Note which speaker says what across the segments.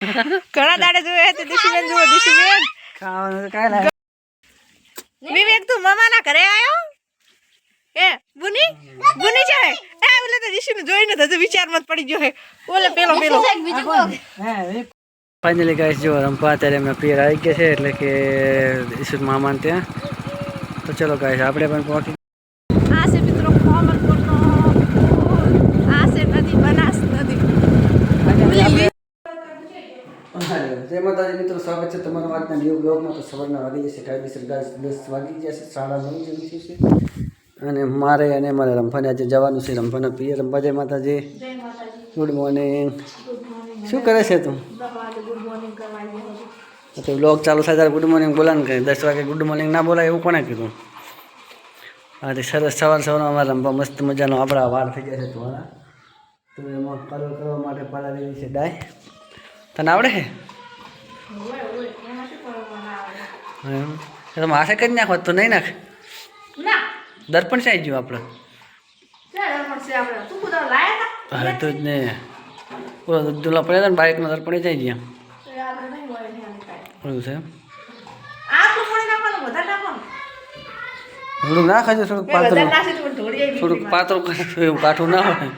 Speaker 1: ઘણા દાડે જોયે તો દિશુબેન જુઓ દિશુબેન
Speaker 2: ખાવાનું કાંઈ લાગે
Speaker 1: વિવેક તું મામાના ઘરે આવ્યો એ બુની બુની છે એ ઓલે તો દિશુને જોઈને તો વિચારમાં જ પડી ગયો હે ઓલે પેલો
Speaker 2: ફાઇનલી ગાઈસ જો રંપા અત્યારે એમના પિયર આવી ગયા છે એટલે કે ઈસુ મામાને ત્યાં તો ચલો ગાઈસ આપણે પણ પહોંચી
Speaker 1: આ છે મિત્રો કોમલપુરનો આ છે નદી બનાસ નદી
Speaker 2: જય માતાજી મિત્રો, સ્વાગત છે તમારું આજના ન્યૂ બ્લોગમાં. તો સવારના વાગી જશે કાયદેસર ગાઈસ 10 વાગી ગયા છે, 9:30 જેવું થયું છે અને મારે રંભાને આજે જવાનું છે રંભાના પિયર. રંભા જય માતાજી. Good morning. શું કરે છે તું? તો બ્લોગ ચાલુ થાય ત્યારે ગુડ મોર્નિંગ બોલાને કે 10 વાગે ગુડ મોર્નિંગ ના બોલાય એવું કોને કીધું? આજે સરસ સવારમાં અમારા રંભા મસ્ત મજાનો આપણા વાળ થઈ ગયા છે ધોળા, તો એમાં કલર કરવા માટે પલાળી છે ડાય. તને આવડે છે? તો માથે કરી નાખો તો નહીં નાખ. દર્પણ છે ગયું આપણે. હા તો જ ને પૂરો દુલા પડ્યા ને બાઇકનો દર્પણ જાય ગયા. એવું છે થોડુંક ના ખાજો, થોડુંક પાતળું એવું કાઠું ના હોય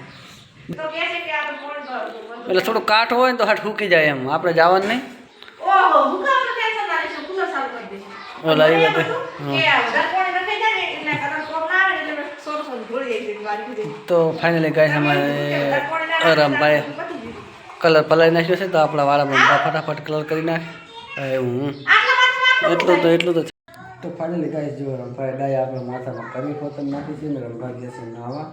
Speaker 2: એટલે થોડું કાઠું હોય ને તો હાથ ફૂકી જાય એમ. આપણે જવાનું નહીં ઓલા એ વાત. તો ફાઇનલી ગાઈસ અમારે રંભાએ કલર પલાળી નાખ્યો છે તો આપણા વાળા ફટાફટ કલર કરી નાખે એવું. એટલું તો તો ફાઇનલી ગાઈસ જો રંભાએ ડાય આપણે માથામાં કરી ખોતમ નાખી છે ને રંભા ગયા છે નાવા.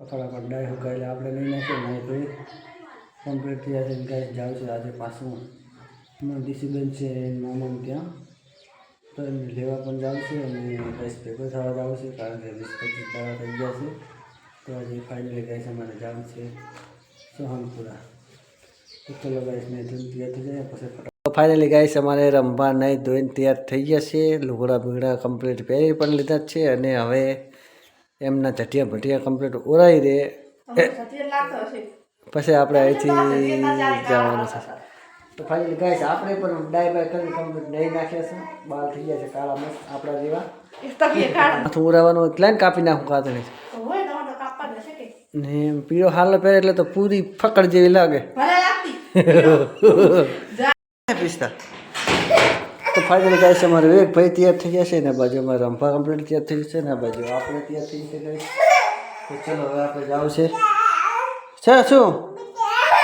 Speaker 2: ફટાફટ ડાય હુકાયેલે આપણે નહીં નાખીએ નહીં તો કમ્પ્લીટ થયા છે ગાઈસ. જાવ છે આજે પાછું ડીસીબેન છે મામાને ત્યાં, તો એમને લેવા પણ જાવ છે અને ગાઈસ ભેગો થવા જાવ છે કારણ કે 20-25 દાડા થઈ ગયા છે. તો આજે ફાઇનલી ગાઈસ અમારે જવું છે સોહનપુરા. તો ચલો ગાઈસ નહીં ધોઈને તૈયાર થઈ જાય પછી ફટાફટ. ફાઇનલી ગાઈસ અમારે રંભા નહીં ધોઈને તૈયાર થઈ ગયા છે, લુગડા બુગડા કમ્પ્લીટ પહેરી પણ લીધા જ છે અને હવે એમના ચટિયા ભટિયા કમ્પ્લીટ ઓરાઈ દે પછી આપણે અહીંથી જવાનું છે. તો ફાઇનલી ગાઈસ આપણે પણ ડાય બાય કરી કમ્પ્લીટ નહીં નાખ્યા છે, બાલ થઈ ગયા છે કાળા મસ્ત આપણા જેવા. માથું ઉરાવાનું એટલે કાપી નાખું કાતરી ને પીળો હાલ પહેરે એટલે તો પૂરી ફકડ જેવી લાગે પિસ્તા. તો ફાઇનલી ગાઈસ અમારે વિવેક ભાઈ તૈયાર થઈ ગયા છે ને બાજુ અમારે રંભા કમ્પ્લીટ તૈયાર થઈ છે ને બાજુ આપણે તૈયાર થઈ છે ગાઈસ. તો ચલો હવે આપણે જાવ છે શું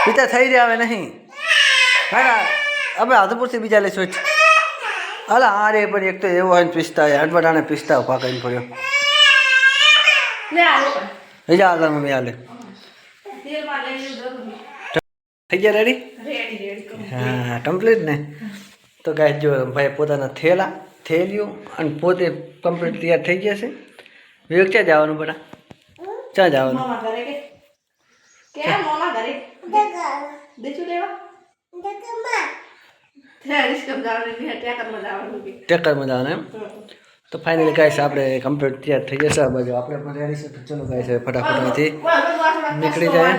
Speaker 2: પિતા થઈ રહ્યા હવે નહીં હા હવે આદપુરથી બીજા લઈશું. અલા અરે પણ એક તો એવો હોય ને પિસ્તા હડબડાને પિસ્તા ઉભા કરીને પડ્યો જા આગળ મમ્મી હાલે થઈ ગયા રેડી. હા કમ્પ્લીટ ને. તો ગાઈસ જો ભાઈ પોતાના થેલીઓ અને પોતે કમ્પ્લીટ તૈયાર થઈ ગયા છે. વિવેક ક્યાં જવાનું બેટા? ક્યાં જવાનું? ટેકરમાં જવાનું એમ. તો ફાઇનલી ગાઈસ આપણે કમ્પ્લીટ તૈયાર થઈ જશે. બાજુ આપણે પણ રેડી છે. તો ચલો ગાઈસ ફટાફટ અહીંથી નીકળી જાય.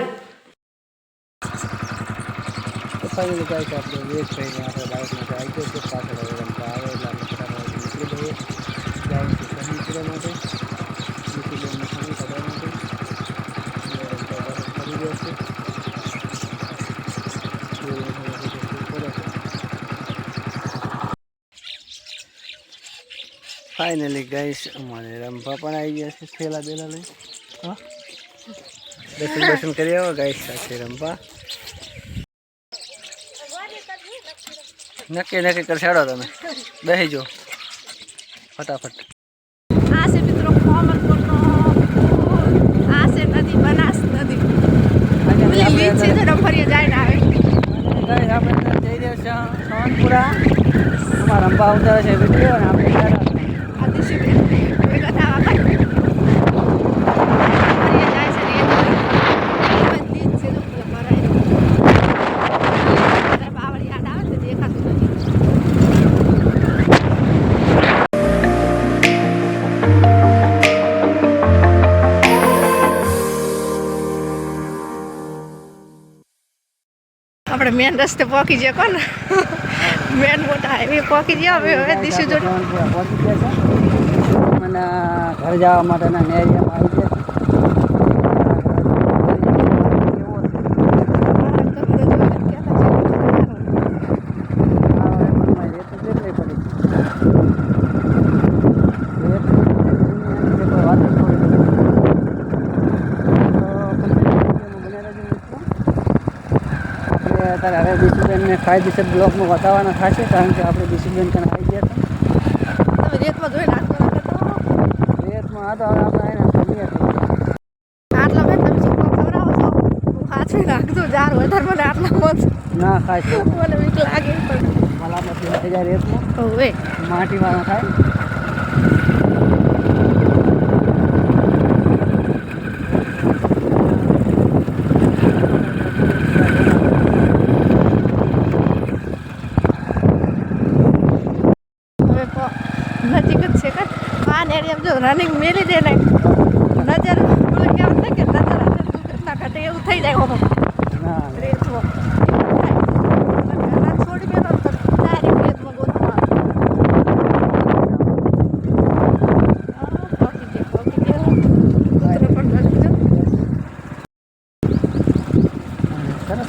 Speaker 2: તો ફાઇનલી ગાઈસ આપણે વેટ થઈને આપણે બાઇકમાં આવી ગયો છે પાછળ હવે રમવા આવે એટલે આપણે ફટાફટ નીકળી જઈએ જવાનું છે શનિપુરા માટે નીકળીને શનિ કરવા માટે કરી ગયો છે. ફાઇનલી ગાઈસ અમારે રંભા પણ આવી ગયા છે થેલા બેલા લઈ. હા દર્શન કરી આવો ગાઈસ સાથે રંભા. નક્કી કરી છાડો તમે બેસી જાઓ ફટાફટ.
Speaker 1: આ છે મિત્રો કોમલપુરનો આ છે નદી બનાસ નદી લીચ છે તો ફરી જાય આવે.
Speaker 2: આપણે જઈ રહ્યા છે સોહનપુરા. અમારા રંભા ઉતારે છે વિડીયો અને આપણે
Speaker 1: આ દિશુબેન ભેગા થવા લીચ છે તો ભરાય બાવળી યાદ આવે તો દેખાતું નથી. આપણે મેન રસ્તે પહોંચી જાય કોણ મેન મોટા હાઈવે પહોંચી ગયા હવે દિશુ જોડે
Speaker 2: પહોંચી ગયા છે અને ઘર જવા માટેના નેરિયામાં આવી ગયા અત્યારે હવે ડિસિપ્લિનને કાયદેસર બ્લોકમાં બતાવવાના થશે કારણ કે આપણે ડિસિપ્લિન કરીને આવી ગયા
Speaker 1: તમે રેતમાં જોઈ નાખતો
Speaker 2: હતા રેતમાં આ તો હવે આપણે આવીને જમીએ
Speaker 1: આટલા મેં તમે છોકરો ખવડાવો છો હું હાથે નાખતો જાર વધારે મને આટલા મત
Speaker 2: ના ખાય
Speaker 1: મને બીક લાગે પણ
Speaker 2: મલામતી થઈ જાય રેતમાં
Speaker 1: હવે
Speaker 2: માટીવાળા થાય
Speaker 1: નજીક જ છે કે આ નેરિયમ જો રનિંગ મેલી દે ને નજર બોલે કેમ ને કે નજર ના ઘટે એવું થઈ જાય ઓમ
Speaker 2: ના
Speaker 1: રેતમાં છોડી મેલો તો ડાયરેક્ટ રેતમાં ગોતવા પહોંચી ગયો કૂતરો પણ નજીક જો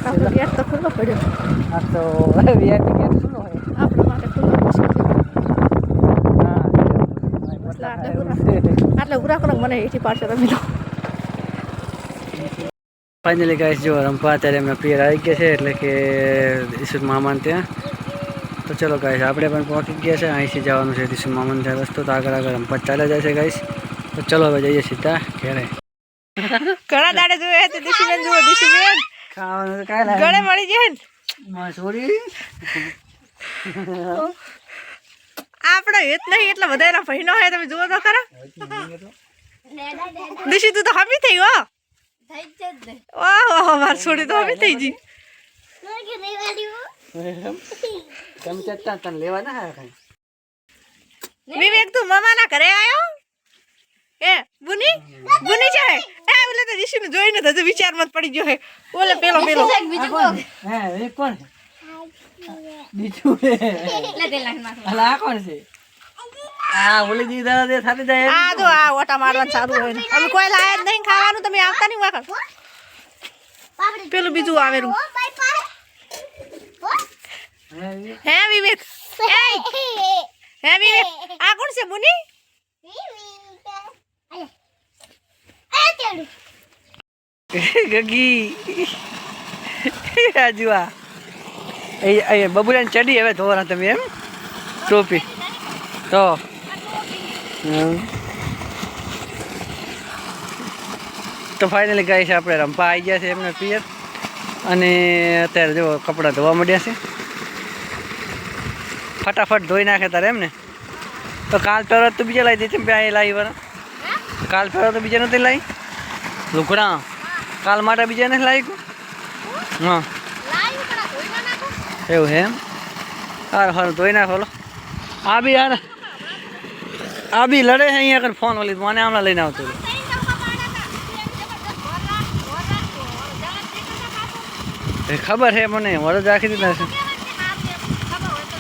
Speaker 1: આપણો ગેટ તો ખુલ્લો પડ્યો
Speaker 2: આ તો વીઆઈપી ગેટ શું હોય
Speaker 1: આપણા માટે ખુલ્લો છે આટલે ઉરા કરો મને એથી પાડશો તમે તો
Speaker 2: ફાઇનલી ગાઈસ જો રંપા અત્યારે એમના પિયર આવી ગયા છે એટલે કે ઈસુ મામાને ત્યાં તો ચલો ગાઈસ આપણે પણ પહોંચી ગયા છે અહીંથી જવાનું છે ઈસુ મામાને ત્યાં રસ્તો તો આગળ આગળ રંપા ચાલ્યા જાય છે ગાઈસ તો ચલો હવે જઈએ સીધા ઘેરે
Speaker 1: ઘણા દાડે જોયે તો દિશુબેન જુઓ દિશુબેન
Speaker 2: ખાવાનું તો કાંઈ લાગે
Speaker 1: ગળે મળી જાય ને
Speaker 2: માસોરી
Speaker 1: આપણે હેત નહીં એટલે વધારે ભઈનો હોય તમે જુઓ તો ખરા દિશી તું તો હમી થઈ હો ઓહો માર છોડી તો હમી થઈ જી
Speaker 2: તમે ચત્તા તને લેવા ના આવ્યા કઈ
Speaker 1: વિવેક તું મામાના ઘરે આવ્યો એ બુની બુની છે એ ઓલે તો દિશી ને જોઈને તો વિચાર મત પડી ગયો હે ઓલે પેલો
Speaker 2: હે એ કોણ બીજું અલા આ કોણ છે આ ઓલી દીદા દે થાતી જાય
Speaker 1: આ જો આ ઓટા મારવાનું ચાલુ હોય ને અમે કોઈ લાયા જ નહીં ખાવાનું તમે આવતા નહીં વાકર પેલું બીજું આવેલું હે વિવેક હે વિવેક આ કોણ છે બુની
Speaker 2: ગગી આજુ આ એ બબુલાને ચડી હવે ધોવાના તમે એમ ટોપી તો ફાઇનલી ગાઈસ આપણે રંપા આવી ગયા છે એમને પિયર અને અત્યારે જો કપડાં ધોવા માંડ્યા છે ફટાફટ ધોઈ નાખે તારે એમ ને તો કાલ પહેરો તો બીજા લાવી દે અહીં લાવી વાળા કાલ પહેરો તો બીજા નથી લાવી લુકડા કાલ માટે બીજા નથી લાવી હા એવું હે એમ સારું સારું ધોઈ નાખો આ બી યાર આ બી લડે છે અહીંયા આગળ ફોન ઓલી મને હમણાં લઈને આવતો ખબર છે મને વરદ રાખી દીધા છે